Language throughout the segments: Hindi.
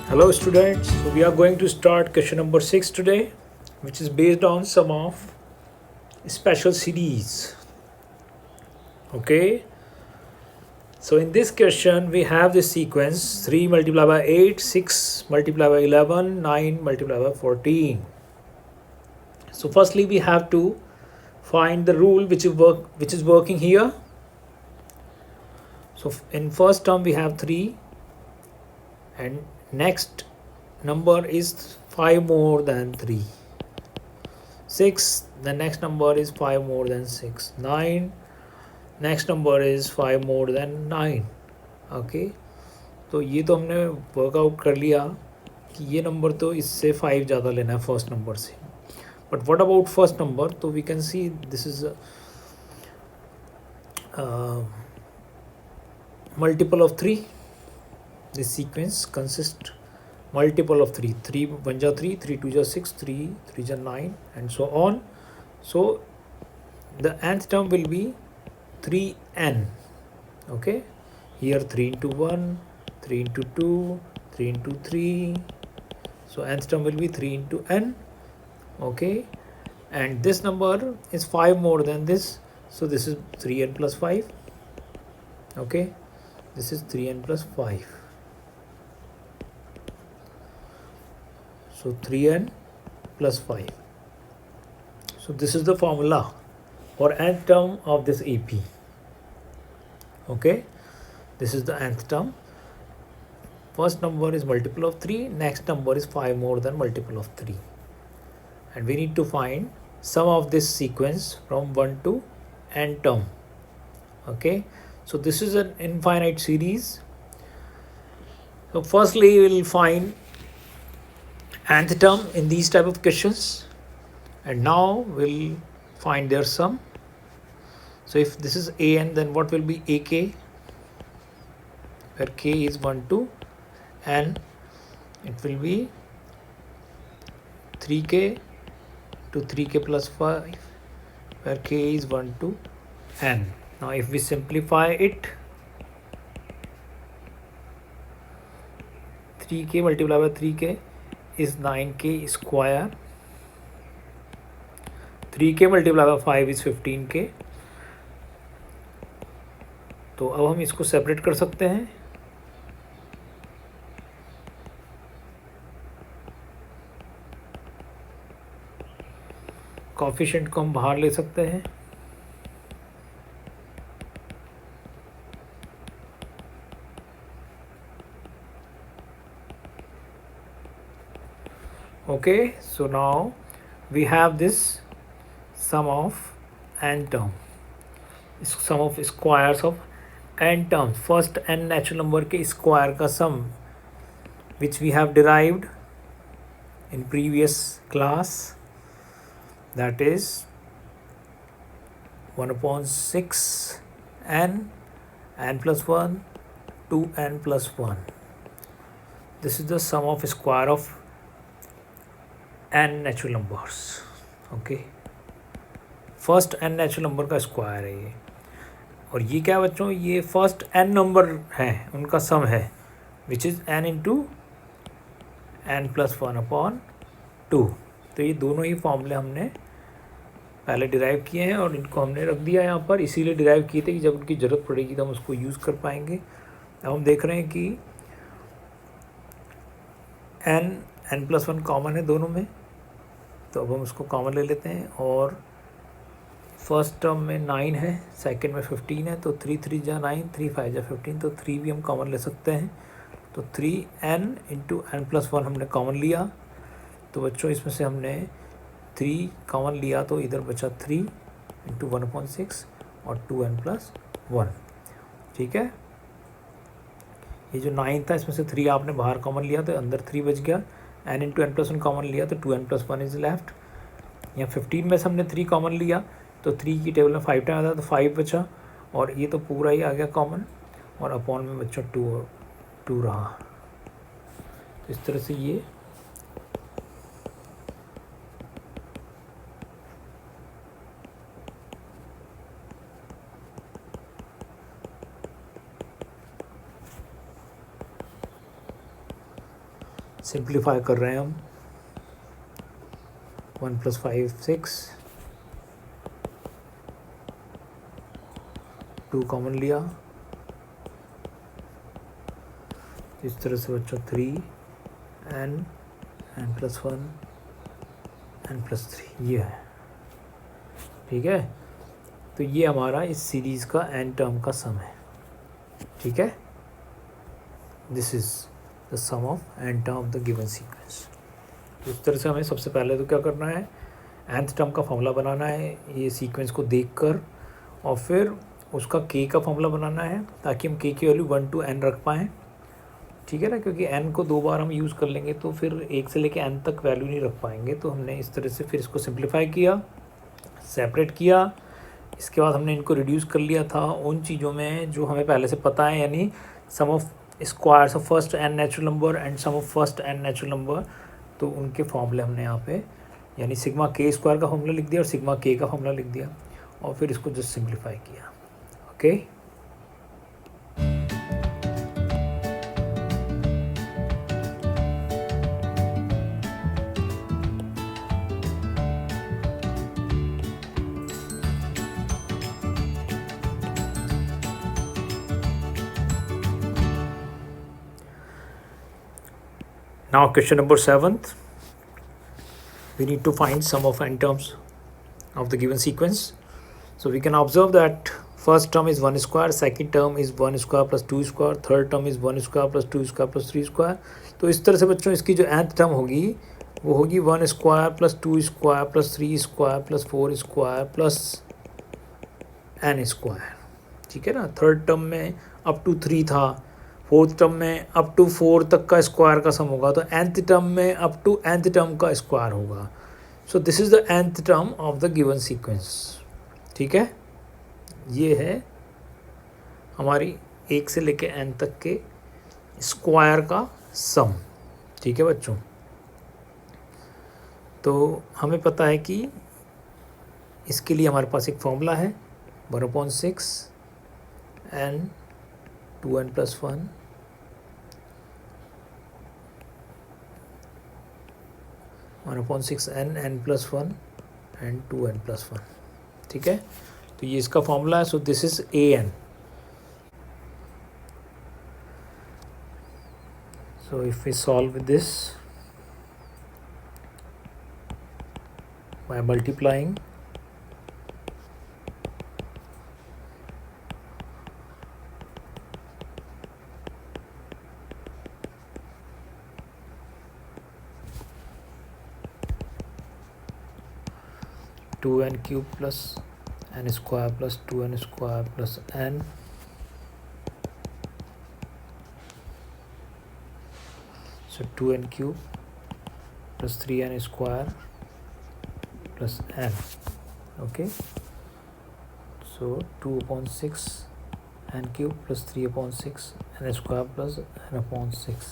Hello students, so we are going to start question number 6 today, which is based on some of special series. Okay, so in this question we have this sequence 3 multiplied by 8, 6 multiplied by 11, 9 multiplied by 14. So firstly we have to find the rule which is working here. So in first term we have 3 and next number is 5 more than 3. 6, the next number is 5 more than 6. 9, next number is 5 more than 9. Okay, तो ये तो हमने वर्कआउट कर लिया कि ये नंबर तो इससे 5 ज़्यादा लेना है फर्स्ट नंबर से. But what about first number? तो we can see this is multiple of 3. This sequence consists multiple of 3. 3 1 ja 3, 3 2 ja 6, 3 3 ja 9 and so on. So the nth term will be 3n. Okay, here 3 into 1, 3 into 2, 3 into 3. So nth term will be 3 into n. Okay, and this number is 5 more than this, so this is 3n plus 5. Okay, this is 3n plus 5. So 3n plus 5. So this is the formula for nth term of this AP. Okay, this is the nth term. First number is multiple of 3, next number is 5 more than multiple of 3. And we need to find sum of this sequence from 1 to n term. Okay, so this is an infinite series. So firstly we will find nth term in these type of questions, and now we'll find their sum. So if this is an, then what will be ak, where k is 1 to n? It will be 3k to 3k plus 5, where k is 1 to n. Now if we simplify it, 3k multiplied by 3k is 9k square. 3k multiplied by 5 is 15k. तो अब हम इसको सेपरेट कर सकते हैं. कोफिशिएंट को हम बाहर ले सकते हैं. Okay, so now we have this sum of n term, sum of squares of n terms. First n natural number के square का sum, which we have derived in previous class, that is 1 upon 6 n, n plus 1, 2n plus 1. This is the sum of square of n natural numbers. Okay, first n natural number का स्क्वायर है ये. और ये क्या बच्चों, ये फर्स्ट n नंबर है उनका सम है, which is n into n plus 1 upon 2. तो ये दोनों ही फॉर्मूले हमने पहले डिराइव किए हैं और इनको हमने रख दिया यहाँ पर, इसीलिए डिराइव किए थे कि जब उनकी ज़रूरत पड़ेगी तो हम उसको यूज़ कर पाएंगे. अब हम देख रहे हैं कि n प्लस 1 कॉमन है दोनों में, तो अब हम उसको कॉमन ले लेते हैं. और फर्स्ट टर्म में 9 है, सेकंड में 15 है, तो 3 3 जा 9, 3 5 जा 15, तो 3 भी हम कॉमन ले सकते हैं. तो 3n इंटू n प्लस 1 हमने कॉमन लिया. तो बच्चों इसमें से हमने 3 कॉमन लिया, तो इधर बचा 3 इंटू 1/6 और 2n प्लस 1. ठीक है, ये जो 9 था इसमें से 3 आपने बाहर कॉमन लिया तो अंदर 3 बच गया. n into n plus 1 common लिया तो 2n प्लस 1 इज लेफ्ट. यहाँ 15 में से हमने 3 कॉमन लिया तो 3 की टेबल में 5 टाइम आता तो 5 बचा, और ये तो पूरा ही आ गया कॉमन, और अपॉन में बच्चों 2 रहा. इस तरह से ये सिंप्लीफाई कर रहे हैं हम। 1 + 5 6, 2 कॉमन लिया, इस तरह से बच्चों 3 n +1 n+3 ये है। ठीक है, तो ये हमारा इस सीरीज़ का n टर्म का सम है। ठीक है, this is the sum of n term of the given sequence. तो इस तरह से हमें सबसे पहले तो क्या करना है, nth टर्म का फॉर्मूला बनाना है ये सीक्वेंस को देखकर, और फिर उसका k का फॉर्मूला बनाना है ताकि हम k की वैल्यू 1 to n रख पाएँ। ठीक है ना, क्योंकि n को 2 बार हम यूज़ कर लेंगे तो फिर 1 से लेकर n तक वैल्यू नहीं रख पाएंगे। तो हमने इस तरह से फिर इसको सिंप्लीफाई किया, सेपरेट किया। इसके बाद हमने इनको रिड्यूस कर लिया था उन चीज़ों में जो हमें पहले से पता है, यानी sum of squares of first n natural number and sum of first n natural number. तो उनके फॉर्मूले हमने यहाँ पे, यानी सिग्मा k स्क्वायर का फॉर्मूला लिख दिया और सिग्मा k का फॉर्मूला लिख दिया, और फिर इसको जस्ट सिंप्लीफाई किया। Okay, now question number 7th, we need to find sum of n terms of the given sequence. So we can observe that first term is 1 square, second term is 1 square plus 2 square, third term is 1 square plus 2 square plus 3 square। तो इस तरह से बच्चों इसकी जो nth टर्म होगी वो होगी 1 square plus 2 square plus 3 square plus 4 square plus n square. ठीक है ना, थर्ड टर्म में अप टू 3 था, फोर्थ टर्म में अप टू 4 तक का स्क्वायर का सम होगा, तो nth टर्म में अप टू nth टर्म का स्क्वायर होगा। सो this is the nth term of the given sequence. ठीक है, ये है हमारी 1 से लेके n तक के स्क्वायर का सम। ठीक है बच्चों, तो हमें पता है कि इसके लिए हमारे पास एक फॉर्मूला है 1/6 n 2n + 1 1/6 n n+1 and 2n+1। ठीक है, तो ये इसका फॉर्मूला है। So this is an। So if we solve this by multiplying two n cube plus n square plus 2n square plus n, so 2n cube plus 3n square plus n। okay, so 2/6 n cube plus 3/6 n square plus n/6।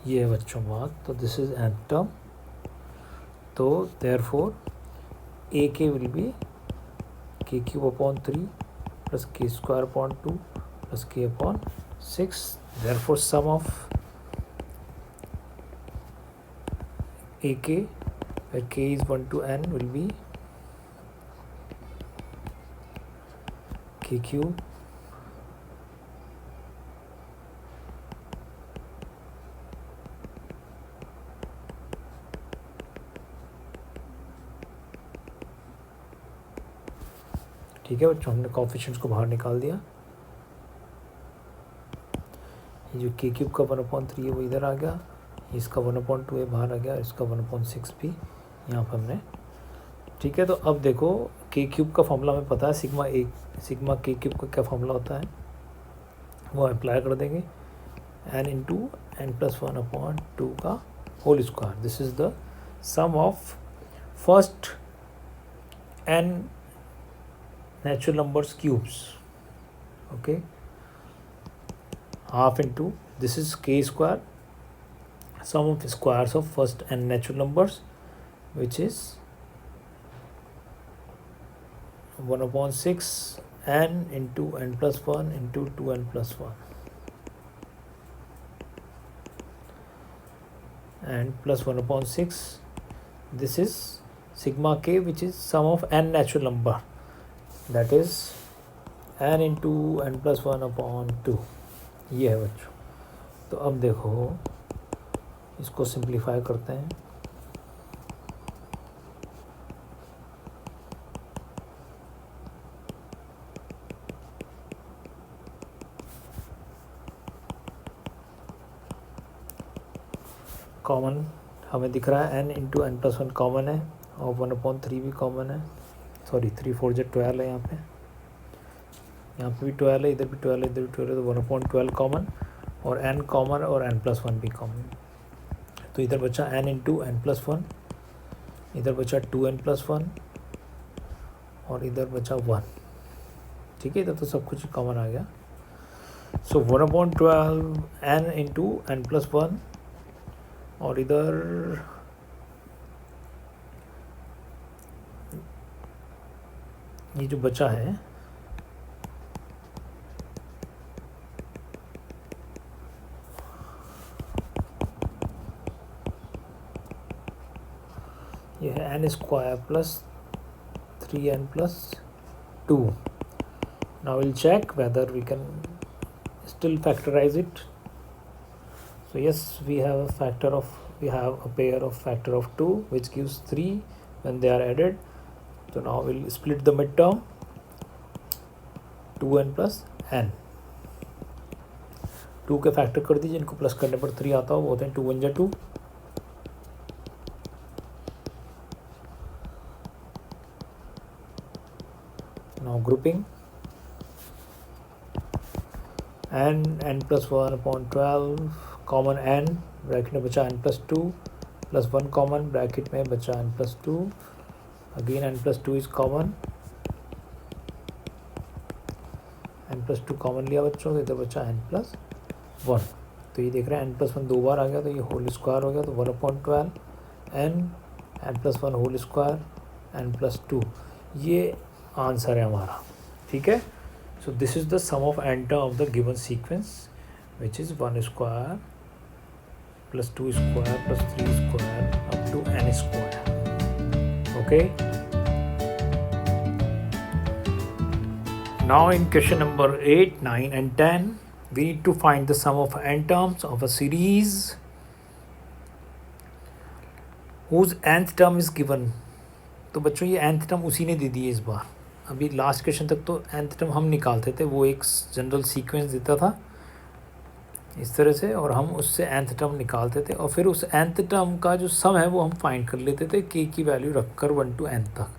ये है बच्चों बात। तो दिस इज nth टर्म, तो therefore A K will be k³ plus k²/2 plus k/6। Therefore sum of ak where k is 1 to n will be k³। ठीक है बच्चों, हमने कोएफिशिएंट्स को बाहर निकाल दिया। ये जो k³ का 1/3 है वो इधर आ गया, इसका 1/2 है बाहर आ गया, इसका 1/6 भी यहाँ पर हमने। ठीक है, तो अब देखो k³ का फॉर्मूला हमें पता है, सिग्मा k³ का क्या फॉर्मूला होता है वो अप्लाई कर देंगे, n × n+1/2 का whole square. This is the sum of first n natural numbers cubes। okay, half into this is k square, sum of squares of first n natural numbers, which is 1/6 n into n plus 1 into 2n plus 1 and plus 1 upon 6. This is sigma k, which is sum of n natural number, that is n into n plus 1 upon 2. ये है बच्चों. तो अब देखो इसको सिंप्लीफाई करते हैं. कॉमन हमें दिख रहा है n into n plus 1 common है और 1/3 भी कॉमन है. सॉरी 3 4 जो 12 है. यहाँ पे भी 12 है, इधर भी 12 है, इधर भी 12 है, तो 1/12 कॉमन और n कॉमन और n प्लस 1 भी कॉमन. तो इधर बचा n इंटू एन प्लस 1, इधर बचा 2n प्लस 1 और इधर बचा 1. ठीक है, इधर तो सब कुछ कॉमन आ गया. सो 1/12 n इंटू एन प्लस 1 और इधर ये जो बचा है ये है n square plus 3n plus 2. Now we'll check whether we can still factorize it. So yes, we have a pair of factor of 2 which gives 3 when they are added. So now we'll split the midterm 2n plus n. 2 के फैक्टर कर दीजिए, इनको प्लस करने पर 3 आता हो, वो होते हैं 2 1 2. Now grouping n plus 1 upon 12 common n bracket में बचा n plus 2 plus 1 common bracket में बचा n plus 2. Again n plus 2 is common, n plus 2 common लिया बच्चों, तो इधर बचा n plus 1. तो ये देख रहे हैं n plus 1 दो बार आ गया, तो ये होल स्क्वायर हो गया, तो 1/12 n plus 1 whole square n plus 2. ये आंसर है हमारा. ठीक है. So this is the sum of n term of the given sequence, which is 1 square plus 2 square plus 3 square up to n square. Okay. Now in question number 8, 9 and 10, we need to find the sum of n terms of a series whose nth term is given. तो बच्चों ये nth term उसी ने दे दी है इस बार. अभी लास्ट क्वेश्चन तक तो nth टर्म हम निकालते थे, वो एक जनरल सीक्वेंस देता था इस तरह से, और हम उससे nth टर्म निकालते थे और फिर उस nth टर्म का जो सम है वो हम फाइंड कर लेते थे k की वैल्यू रखकर 1 to n तक.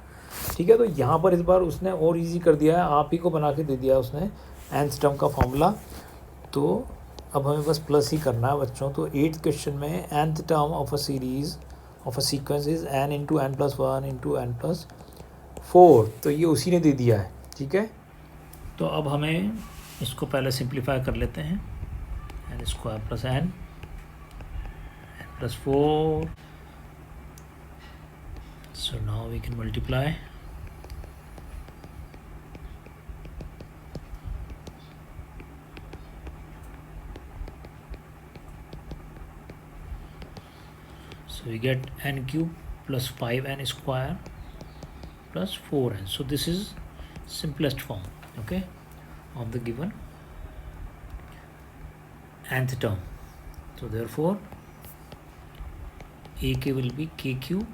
ठीक है. तो यहाँ पर इस बार उसने और इजी कर दिया है, आप ही को बना के दे दिया उसने nth टर्म का फॉर्मूला. तो अब हमें बस प्लस ही करना है बच्चों. तो 8th क्वेश्चन में nth term of a series of a sequence is n into n plus 1 into n plus 4. तो ये उसी ने दे दिया है. ठीक है. तो अब हमें इसको पहले सिंप्लीफाई कर लेते हैं. N square plus n plus 4. So now we can multiply. So we get n cube plus 5n square plus 4n. So this is simplest form, okay, of the given nth term. So therefore ak will be k cube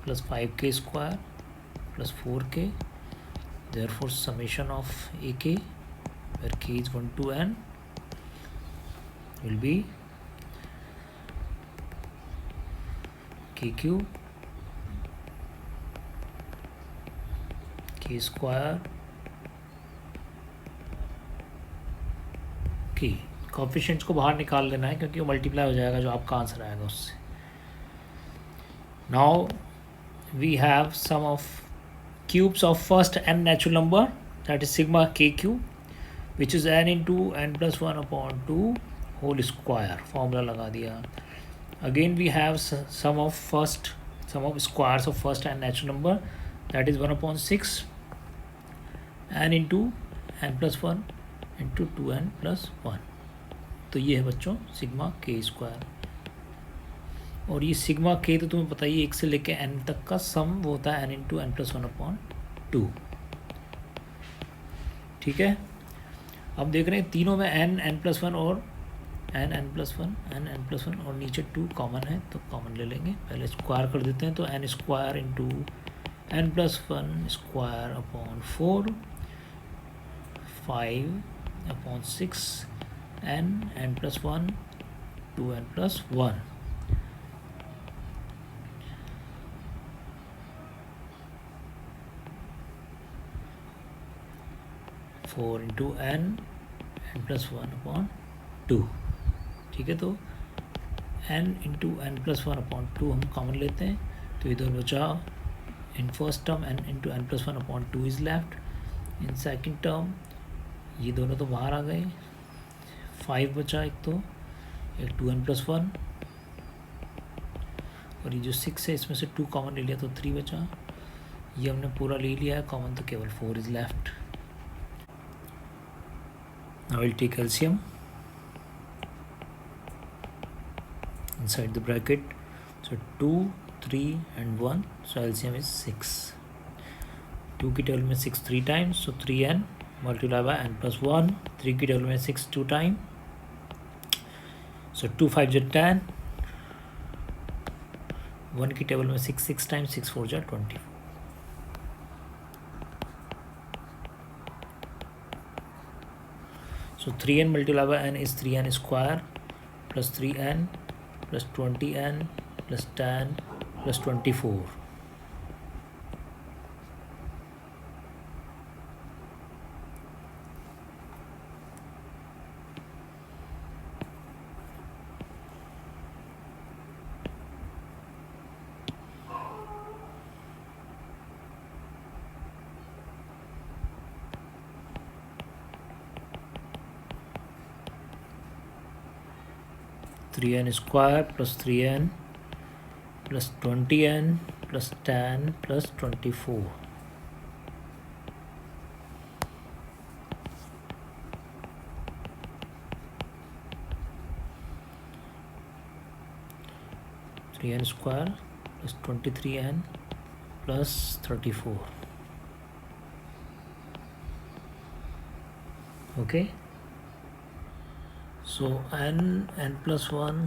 plus 5k square plus 4k. Therefore summation of ak, where k is 1 to n, will be k cube k square k. Coefficients को बाहर निकाल लेना है क्योंकि वो मल्टीप्लाई हो जाएगा जो आपका आंसर आएगा उससे. Now we have sum of cubes of first n natural number, that is sigma k cube, which is n into n plus 1 upon 2 whole square. Formula लगा दिया. Again we have sum of squares of first n natural number, that is 1/6 n into n plus one into 2n+1। तो ये है बच्चों सिग्मा के स्क्वायर। और ये सिग्मा के तो तुम्हें पता ही, 1 से लेकर n तक का सम वो होता है n इंटू n+1/2। ठीक है, अब देख रहे हैं तीनों में n+1 और n+1 और नीचे 2 कॉमन है, तो कॉमन ले लेंगे। पहले स्क्वायर कर देते हैं, तो n square into n+1 स्क्वायर/4 5/6 n+1 2n+1। Four into n+1/2। ठीक है, तो n इंटू n+1/2 हम कॉमन लेते हैं, तो इधर बचा in first term n into n+1/2 is left. In second term ये दोनों तो बाहर आ गए, 5 बचा एक, तो एक 2n+1, और ये जो 6 है इसमें से 2 कॉमन ले लिया तो 3 बचा। ये हमने पूरा ले लिया है कॉमन, तो केवल 4 is left. Now we'll take LCM inside the bracket. So 2, 3 and 1. So LCM is 6. 2 की टेबल में 6 3 times. So 3n multiplied by n+1. 3 की टेबल में 6 2 times. So 2 5 is 10. 1 की टेबल में 6 6 times. 6 4 is 24. So 3n multiplied by n is 3n square plus 3n plus 20n plus 10 plus 24. Three n square plus 3n plus 20n plus 10 plus 24। Three n square plus 23n plus 34। Okay, so n+1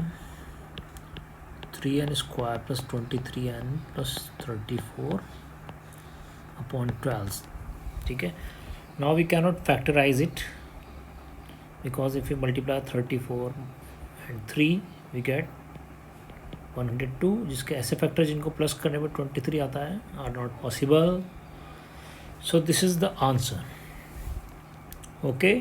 3n square plus 23n plus 34 upon 12. ठीक है, now we cannot factorize it because if you multiply 34 and 3 we get 102, जिसके ऐसे फैक्टर जिनको प्लस करने में 23 आता है are not possible. So this is the answer. Okay,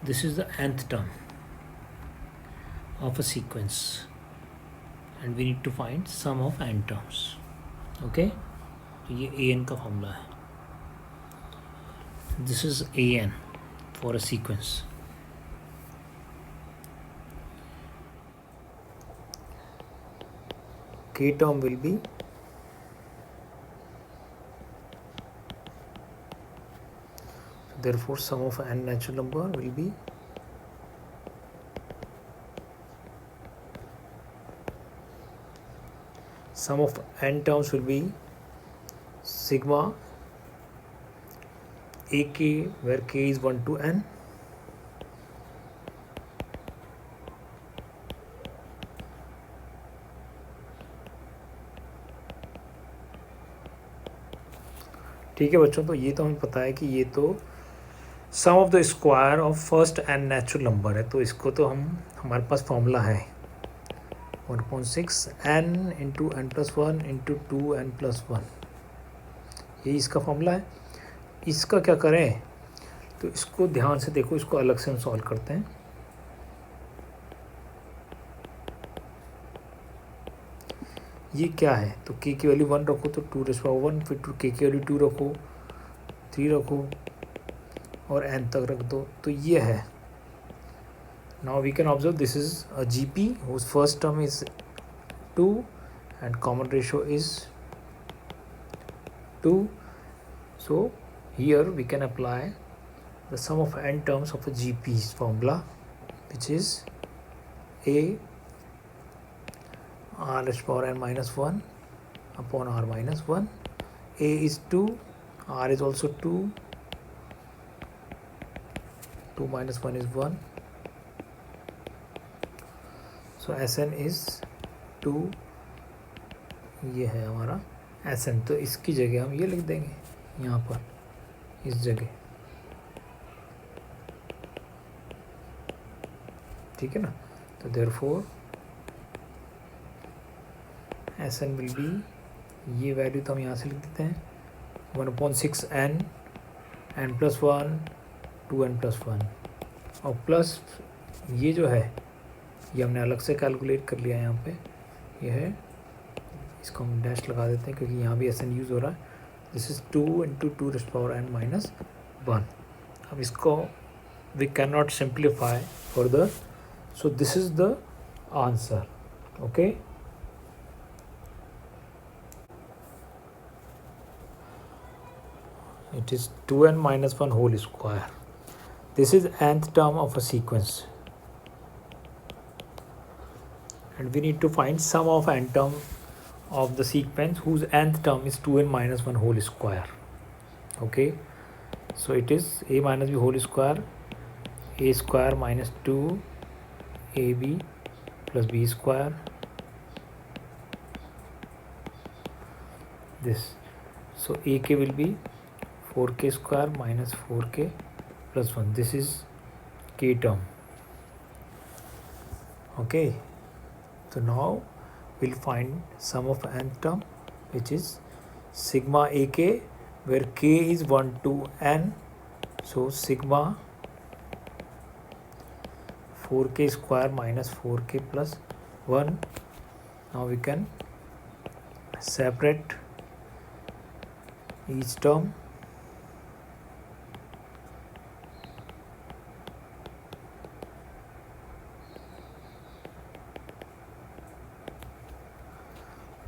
this is the nth term of a sequence and we need to find sum of n terms. Okay, तो ये an का फॉर्मूला है. This is an for a sequence. K term will be therefore sum of n natural number will be sum of n terms will be sigma ak where k is 1 to n ठीक है बच्चों, तो ये तो हमें पता है कि ये तो sum of the square of first N natural number है, तो इसको तो हमारे पास फॉर्मूला है 1/6 n into n+1 into 2n+1, यही इसका फॉर्मूला है। इसका क्या करें, तो इसको ध्यान से देखो, इसको अलग से हम सॉल्व करते हैं। ये क्या है, तो k की वैल्यू 1 रखो तो 2⁻1, फिर k की वैल्यू 2 रखो, 3 रखो और n तक रख दो, तो ये है। Now we can observe this is a GP whose first term is 2 and common ratio is 2. So here we can apply the sum of n terms of a GP's formula, which is a r raised power n minus 1 upon r minus 1. A is 2, r is also 2, 2 minus 1 is 1. So Sn is 2. ये है हमारा Sn, तो इसकी जगह हम ये लिख देंगे यहाँ पर इस जगह, ठीक है ना। तो देयरफॉर Sn विल बी, ये वैल्यू तो हम यहाँ से लिख देते हैं 1/6 n, n plus 1, 2n plus 1, और प्लस ये जो है ये हमने अलग से कैलकुलेट कर लिया है यहाँ पे, ये है, इसको हम डैश लगा देते हैं क्योंकि यहाँ भी Sn यूज़ हो रहा है। This is 2 × 2 raised power n minus 1. अब इसको we can not simplify further, so this is the answer. Okay, it is 2n minus 1 whole square. This is nth term of a sequence, and we need to find sum of n term of the sequence whose nth term is 2n minus 1 whole square. Okay, so it is a minus b whole square, a square minus 2 ab plus b square, this. So ak will be 4k square minus 4k plus 1. This is k term. Okay, so now we'll find sum of nth term, which is sigma ak, where k is 1 to n. So sigma 4k square minus 4k plus 1. Now we can separate each term.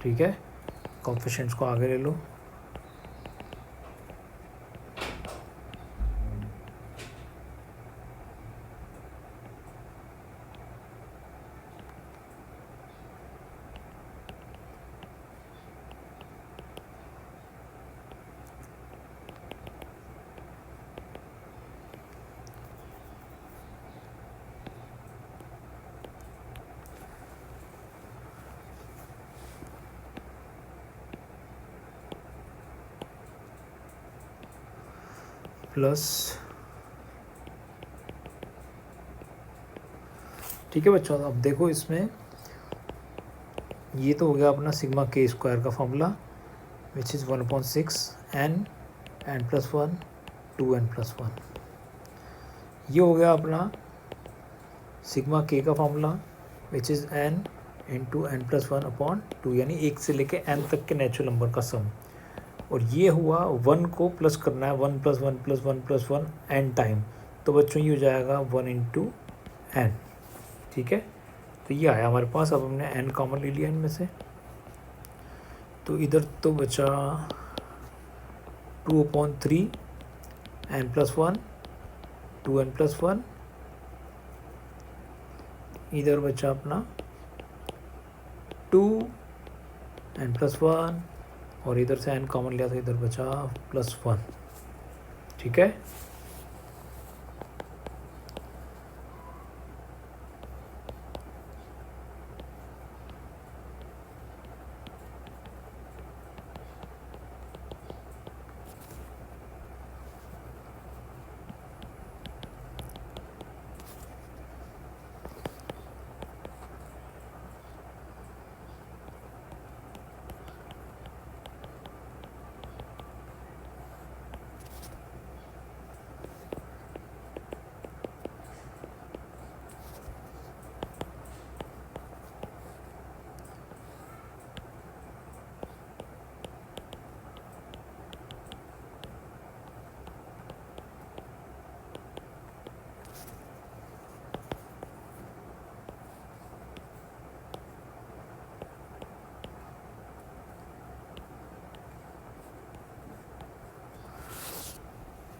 ठीक है, कोएफिशिएंट्स को आगे ले लो. प्लस, ठीक है बच्चों. अब देखो इसमें ये तो हो गया अपना सिग्मा के स्क्वायर का formula, which is 1/6 n, n plus 1, 2n plus 1. ये हो गया अपना सिग्मा के का formula, which is n into n plus 1 upon 2, यानी 1 से लेके n तक के नेचुरल नंबर का सम. और ये हुआ 1 को प्लस करना है, 1 + 1 + 1 + 1 n टाइम. तो बच्चों ये हो जाएगा 1 × n. ठीक है, तो ये आया हमारे पास. अब हमने n कॉमन ले लिया इनमें से, तो इधर तो बचा 2/3 n + 1, 2n + 1. इधर बचा अपना 2 n + 1, और इधर से n कॉमन लिया तो इधर बचा +1. ठीक है,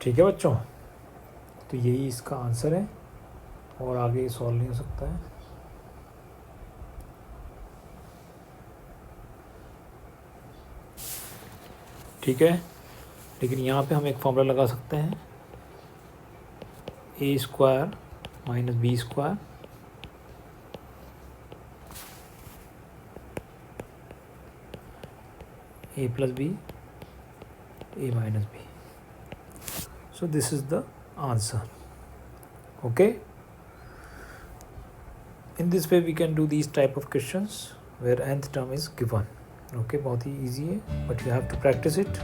ठीक है बच्चों, तो यही इसका आंसर है और आगे सॉल्व नहीं हो सकता है। ठीक है, लेकिन यहाँ पे हम एक फॉर्मूला लगा सकते हैं, A square minus B square a plus b, a minus b. So this is the answer. Okay. In this way we can do these type of questions where nth term is given. Okay, बहुत ही easy है, but you have to practice it.